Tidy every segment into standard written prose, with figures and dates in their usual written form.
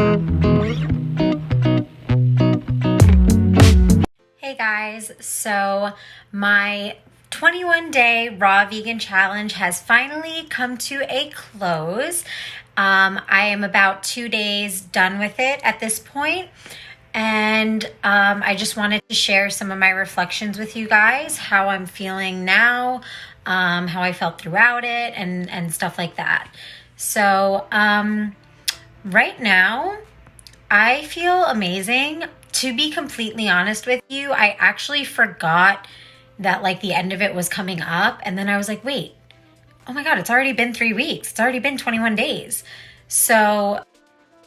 Hey guys, so my 21-day raw vegan challenge has finally come to a close. I am about 2 days done with it at this point, and I just wanted to share some of my reflections with you guys, how I'm feeling now, how I felt throughout it, and stuff like that. So right now, I feel amazing. To be completely honest with you, I actually forgot that like the end of it was coming up. And then I was like, wait, oh my God, it's already been 3 weeks. It's already been 21 days. So,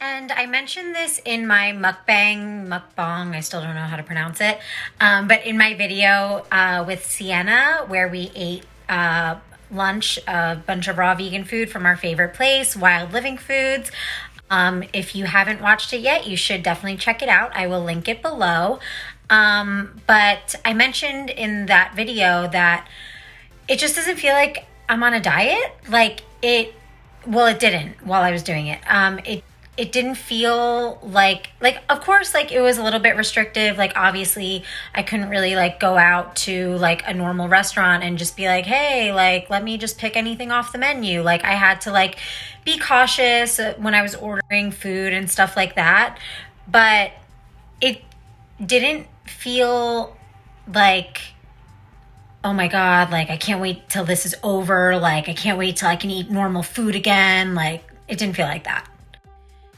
and I mentioned this in my mukbang, I still don't know how to pronounce it. But in my video with Sienna, where we ate lunch, a bunch of raw vegan food from our favorite place, Wild Living Foods. If you haven't watched it yet, you should definitely check it out. I will link it below. But I mentioned in that video that it just doesn't feel like I'm on a diet. Like it didn't while I was doing it. It didn't feel like of course like it was a little bit restrictive. Like obviously I couldn't really like go out to like a normal restaurant and just be like, hey, like let me just pick anything off the menu. Like I had to like be cautious when I was ordering food and stuff like that. But it didn't feel like, oh my God, like I can't wait till this is over. Like I can't wait till I can eat normal food again. Like it didn't feel like that.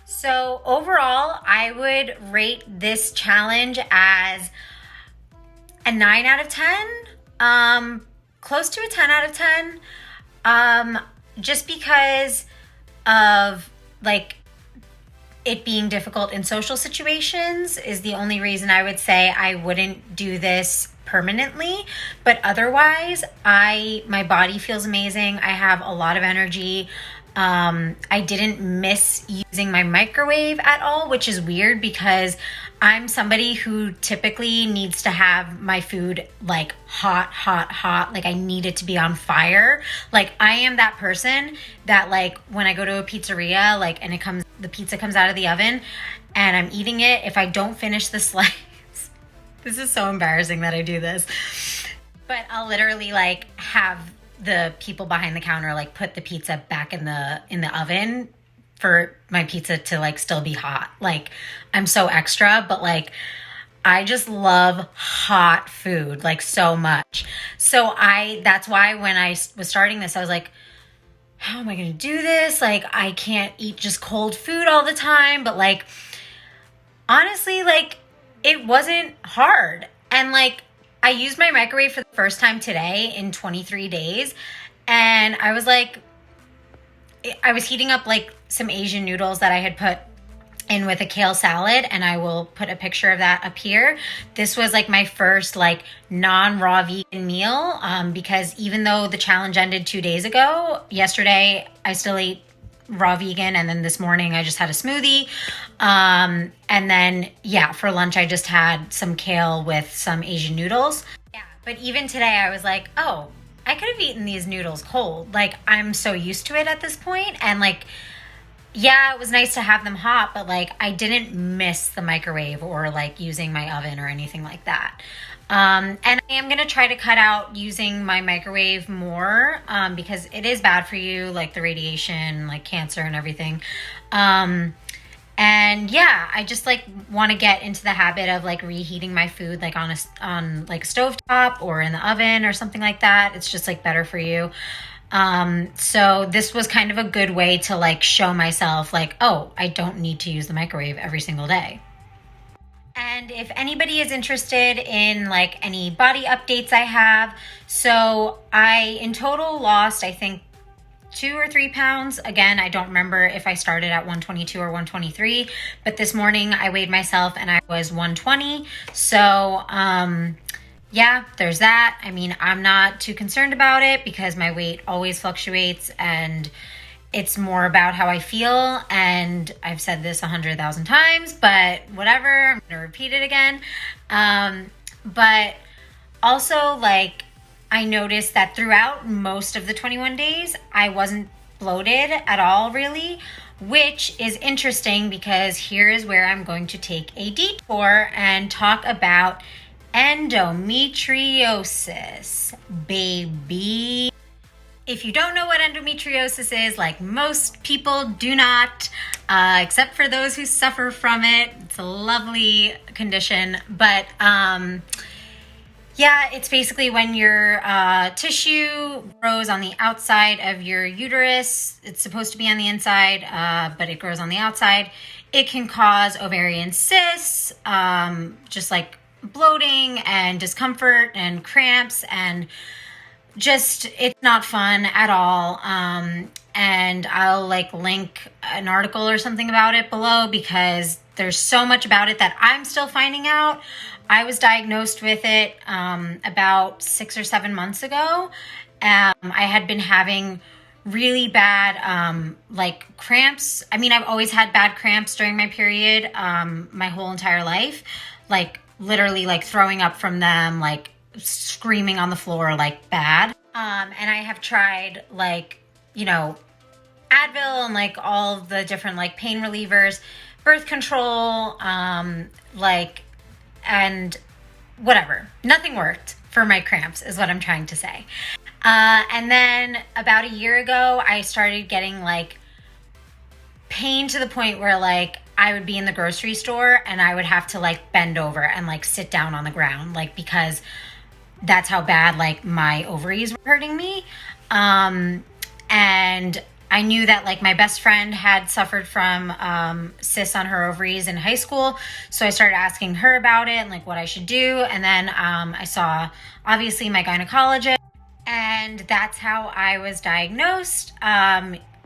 So overall, I would rate this challenge as a 9 out of 10, close to a 10 out of 10, just because of like it being difficult in social situations is the only reason I would say I wouldn't do this permanently. But otherwise, my body feels amazing. I have a lot of energy. I didn't miss using my microwave at all, which is weird because I'm somebody who typically needs to have my food like hot. Like I need it to be on fire. Like I am that person that like when I go to a pizzeria, like, and the pizza comes out of the oven and I'm eating it. If I don't finish the slice, this is so embarrassing that I do this, but I'll literally like have the people behind the counter like put the pizza back in the oven for my pizza to like still be hot. Like I'm so extra, but like I just love hot food like so much. So that's why when I was starting this, I was like, how am I going to do this? Like I can't eat just cold food all the time, but like honestly, like it wasn't hard. And like I used my microwave for the first time today in 23 days. And I was like, I was heating up like some Asian noodles that I had put in with a kale salad. And I will put a picture of that up here. This was like my first like non-raw vegan meal. Because even though the challenge ended 2 days ago, yesterday I still ate raw vegan, and then this morning I just had a smoothie, and then yeah, for lunch I just had some kale with some Asian noodles. Yeah, but even today I was like, oh, I could have eaten these noodles cold. Like I'm so used to it at this point, and like yeah, it was nice to have them hot, but like I didn't miss the microwave or like using my oven or anything like that. And I am going to try to cut out using my microwave more, because it is bad for you, like the radiation, like cancer and everything. And yeah, I just like want to get into the habit of like reheating my food, like on like a stovetop or in the oven or something like that. It's just like better for you. So this was kind of a good way to like show myself like, oh, I don't need to use the microwave every single day. And if anybody is interested in like any body updates I have, so I in total lost, I think 2 or 3 pounds. Again, I don't remember if I started at 122 or 123, but this morning I weighed myself and I was 120. So, yeah, there's that. I mean, I'm not too concerned about it because my weight always fluctuates and it's more about how I feel, and I've said this 100,000 times, but whatever, I'm gonna repeat it again. But also, like, I noticed that throughout most of the 21 days, I wasn't bloated at all, really. which is interesting because here is where I'm going to take a detour and talk about endometriosis, baby. If you don't know what endometriosis is, like most people do not, except for those who suffer from it. It's a lovely condition, but yeah, it's basically when your tissue grows on the outside of your uterus. It's supposed to be on the inside, but it grows on the outside. It can cause ovarian cysts, just like bloating and discomfort and cramps, and just it's not fun at all. And I'll like link an article or something about it below because there's so much about it that I'm still finding out. I was diagnosed with it about 6 or 7 months ago. I had been having really bad like cramps. I mean, I've always had bad cramps during my period my whole entire life, like literally like throwing up from them, like screaming on the floor, like bad. And I have tried like, you know, Advil and like all of the different like pain relievers, birth control, like, and whatever. Nothing worked for my cramps is what I'm trying to say. And then about a year ago, I started getting like pain to the point where like I would be in the grocery store and I would have to like bend over and like sit down on the ground, like because that's how bad like my ovaries were hurting me. And I knew that like my best friend had suffered from cysts on her ovaries in high school. So I started asking her about it and like what I should do. And then I saw obviously my gynecologist, and that's how I was diagnosed.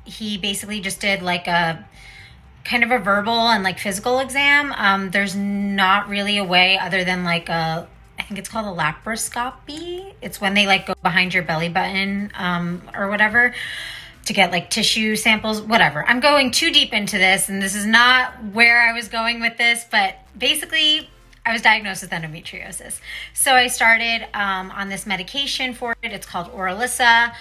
He basically just did like a kind of a verbal and like physical exam. There's not really a way other than like I think it's called a laparoscopy. It's when they like go behind your belly button or whatever to get like tissue samples, whatever. I'm going too deep into this and this is not where I was going with this, but basically I was diagnosed with endometriosis. So I started on this medication for it. It's called Orilissa.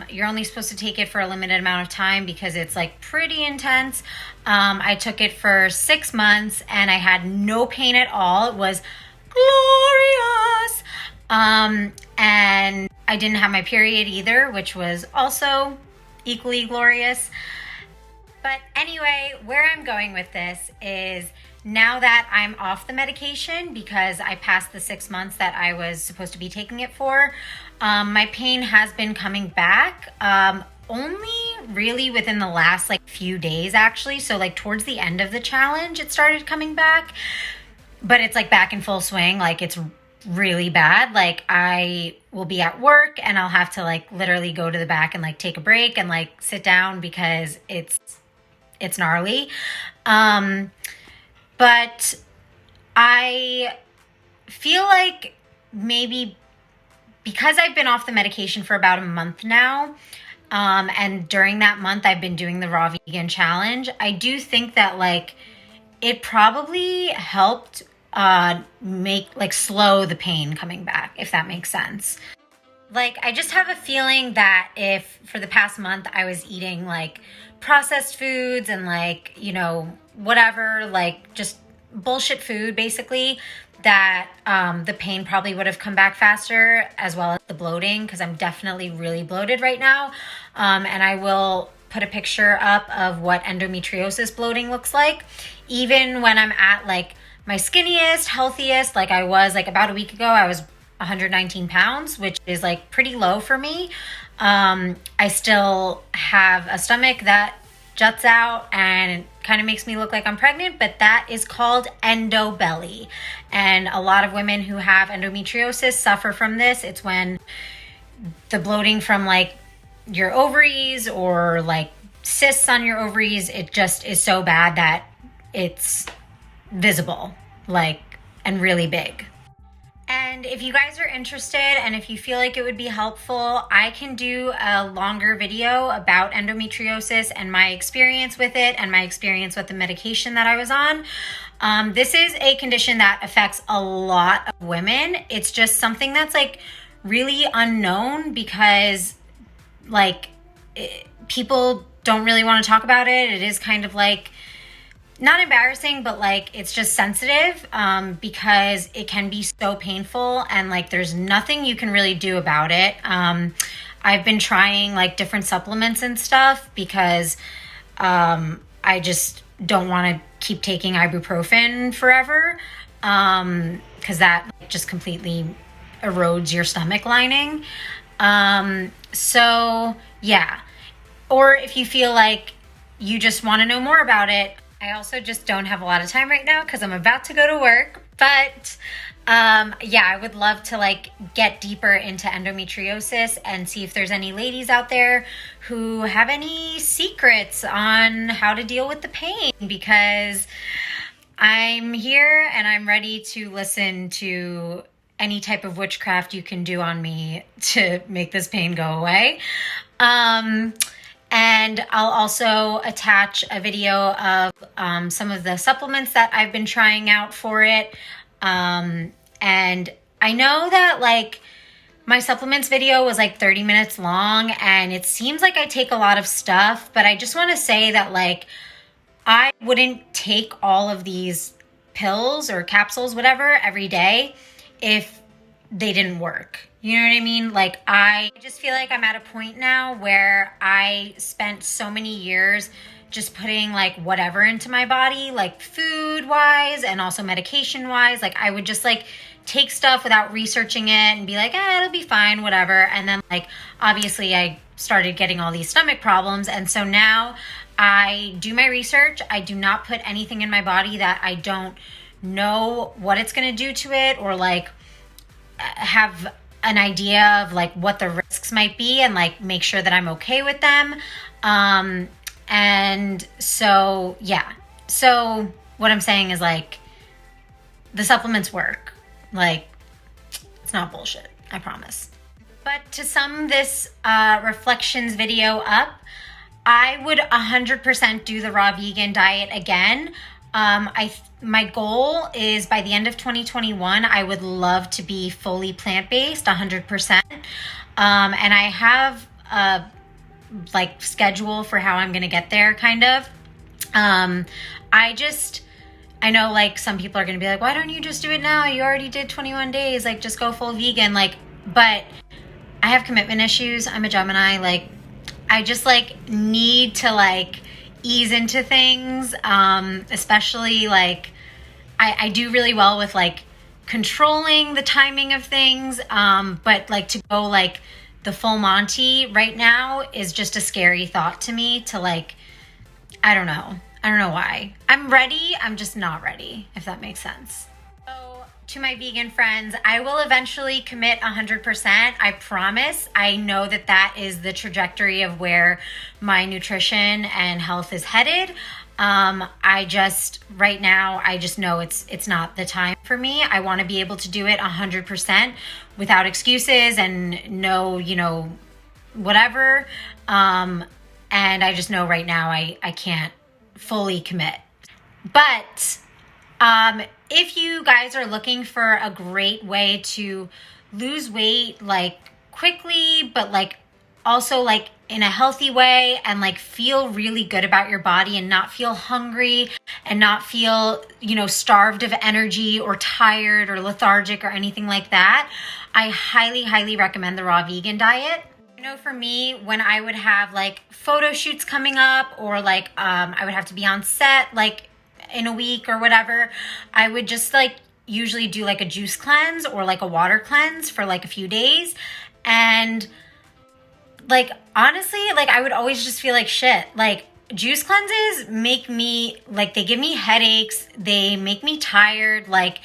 You're only supposed to take it for a limited amount of time because it's like pretty intense. I took it for 6 months and I had no pain at all. It was glorious. And I didn't have my period either, which was also equally glorious. But anyway, where I'm going with this is now that I'm off the medication because I passed the 6 months that I was supposed to be taking it for, my pain has been coming back. Only really within the last like few days actually. So like towards the end of the challenge, it started coming back, but it's like back in full swing. Like it's really bad. Like I will be at work and I'll have to like literally go to the back and like take a break and like sit down because it's gnarly. But I feel like maybe because I've been off the medication for about a month now, and during that month I've been doing the raw vegan challenge, I do think that like it probably helped make like slow the pain coming back, if that makes sense. Like I just have a feeling that if for the past month I was eating like processed foods and like, you know, whatever, like just bullshit food basically, that the pain probably would have come back faster, as well as the bloating, because I'm definitely really bloated right now. And I will put a picture up of what endometriosis bloating looks like. Even when I'm at like my skinniest, healthiest, like I was like about a week ago, I was 119 pounds, which is like pretty low for me. I still have a stomach that juts out and it kind of makes me look like I'm pregnant, but that is called endobelly. And a lot of women who have endometriosis suffer from this. It's when the bloating from like your ovaries or like cysts on your ovaries, it just is so bad that it's visible, like, and really big. And if you guys are interested and if you feel like it would be helpful, I can do a longer video about endometriosis and my experience with it and my experience with the medication that I was on. This is a condition that affects a lot of women. It's just something that's like really unknown because like people don't really want to talk about it. It is kind of like, not embarrassing, but like it's just sensitive because it can be so painful, and like there's nothing you can really do about it. I've been trying like different supplements and stuff because I just don't want to keep taking ibuprofen forever because that just completely erodes your stomach lining. So yeah, or if you feel like you just want to know more about it, I also just don't have a lot of time right now because I'm about to go to work. But yeah, I would love to like get deeper into endometriosis and see if there's any ladies out there who have any secrets on how to deal with the pain, because I'm here and I'm ready to listen to any type of witchcraft you can do on me to make this pain go away. And I'll also attach a video of some of the supplements that I've been trying out for it. And I know that like my supplements video was like 30 minutes long, and it seems like I take a lot of stuff, but I just want to say that like I wouldn't take all of these pills or capsules, whatever, every day if they didn't work. You know what I mean? Like I just feel like I'm at a point now where I spent so many years just putting like whatever into my body, like food wise and also medication wise. Like I would just like take stuff without researching it and be like, it'll be fine, whatever. And then like obviously I started getting all these stomach problems. And so now I do my research. I do not put anything in my body that I don't know what it's going to do to it, or like have an idea of like what the risks might be, and like make sure that I'm okay with them. And so, yeah. So what I'm saying is like the supplements work. Like it's not bullshit, I promise. But to sum this reflections video up, I would 100% do the raw vegan diet again. My goal is by the end of 2021, I would love to be fully plant-based, 100%. And I have a like schedule for how I'm going to get there, kind of. I know like some people are going to be like, why don't you just do it now? You already did 21 days, like just go full vegan. Like, but I have commitment issues. I'm a Gemini. Like, I just like need to like ease into things. Especially like I do really well with like controlling the timing of things. But like to go like the full Monty right now is just a scary thought to me, to like, I don't know why. I'm ready. I'm just not ready, if that makes sense. So to my vegan friends, I will eventually commit 100%. I promise. I know that that is the trajectory of where my nutrition and health is headed. Right now, I just know it's not the time for me. I want to be able to do it 100% without excuses and no, whatever. And I just know right now I can't fully commit. But if you guys are looking for a great way to lose weight like quickly, but like also like in a healthy way, and like feel really good about your body and not feel hungry and not feel, starved of energy or tired or lethargic or anything like that, I highly, highly recommend the raw vegan diet. For me, when I would have like photo shoots coming up, or like I would have to be on set like in a week or whatever, I would just like usually do like a juice cleanse or like a water cleanse for like a few days. And like honestly, like I would always just feel like shit. Like juice cleanses make me like, they give me headaches, they make me tired, like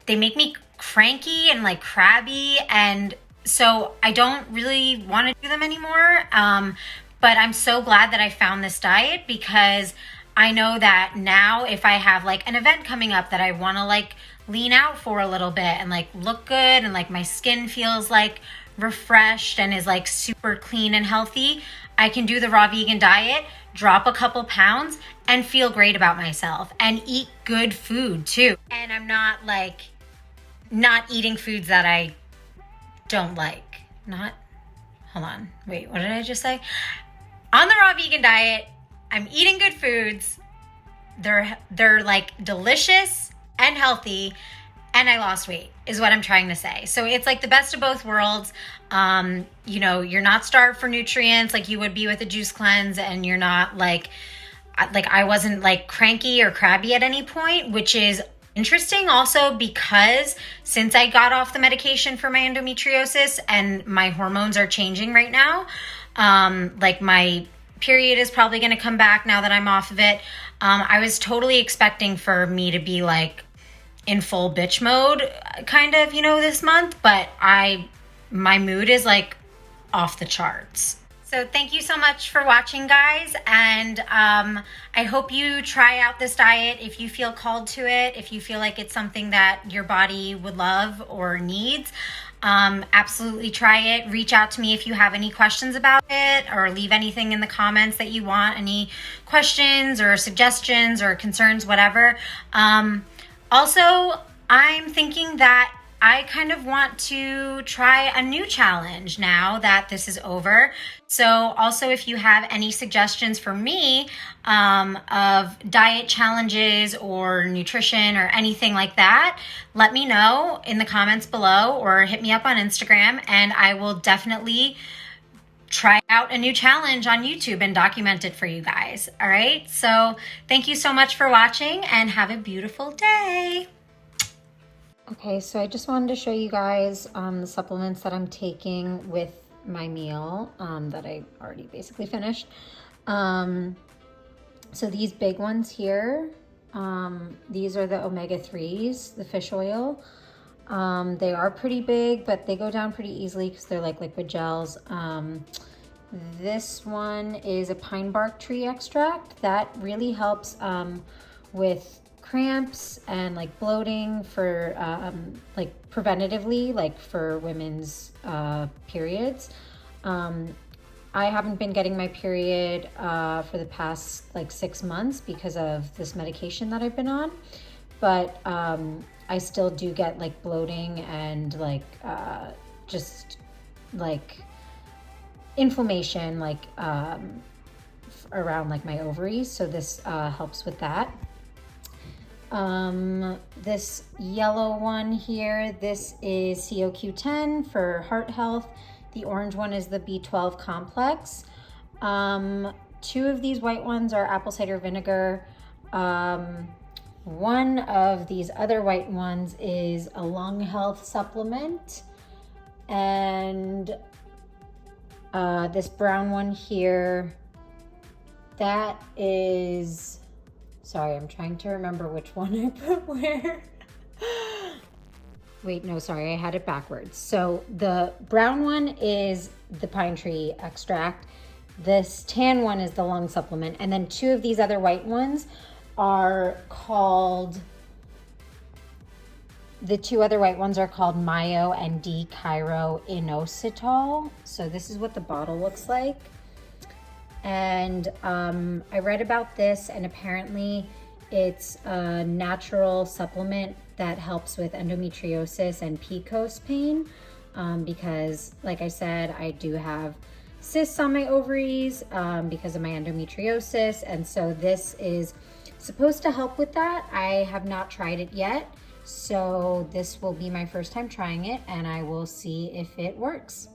they make me cranky and like crabby, and so I don't really want to do them anymore. But I'm so glad that I found this diet, because I know that now if I have like an event coming up that I want to like lean out for a little bit and like look good, and like my skin feels like refreshed and is like super clean and healthy, I can do the raw vegan diet, drop a couple pounds, and feel great about myself and eat good food too. And I'm not eating foods that I don't like. Hold on. Wait, what did I just say? on the raw vegan diet. I'm eating good foods. They're like delicious and healthy, and I lost weight is what I'm trying to say. So it's like the best of both worlds. You know, you're not starved for nutrients like you would be with a juice cleanse, and you're not like I wasn't like cranky or crabby at any point, which is interesting also because since I got off the medication for my endometriosis and my hormones are changing right now, like my period is probably going to come back now that I'm off of it. I was totally expecting for me to be like in full bitch mode kind of, you know, this month, but my mood is like off the charts. So thank you so much for watching, guys, and I hope you try out this diet if you feel called to it, if you feel like it's something that your body would love or needs. Absolutely try it. Reach out to me if you have any questions about it, or leave anything in the comments that you want, any questions or suggestions or concerns, whatever. Also, I'm thinking that I kind of want to try a new challenge now that this is over. So also, if you have any suggestions for me of diet challenges or nutrition or anything like that, let me know in the comments below or hit me up on Instagram, and I will definitely try out a new challenge on YouTube and document it for you guys. All right. So thank you so much for watching, and have a beautiful day. Okay, so I just wanted to show you guys the supplements that I'm taking with my meal that I already basically finished. So these big ones here, these are the omega-3s, the fish oil. They are pretty big, but they go down pretty easily because they're like liquid gels. This one is a pine bark tree extract that really helps with cramps and like bloating for like preventatively, like for women's periods. I haven't been getting my period for the past like 6 months because of this medication that I've been on, but I still do get like bloating and like just like inflammation like around like my ovaries, so this helps with that. This yellow one here, this is COQ10 for heart health. The orange one is the B12 complex. 2 of these white ones are apple cider vinegar. One of these other white ones is a lung health supplement. And this brown one here, that is, sorry, I'm trying to remember which one I put where. Wait, no, sorry, I had it backwards. So the brown one is the pine tree extract. This tan one is the lung supplement. And then 2 of these other white ones are called, the 2 other white ones are called Myo and D-Chiroinositol. So this is what the bottle looks like. And I read about this, and apparently it's a natural supplement that helps with endometriosis and PCOS pain, because like I said, I do have cysts on my ovaries because of my endometriosis, and so this is supposed to help with that. I have not tried it yet, so this will be my first time trying it, and I will see if it works.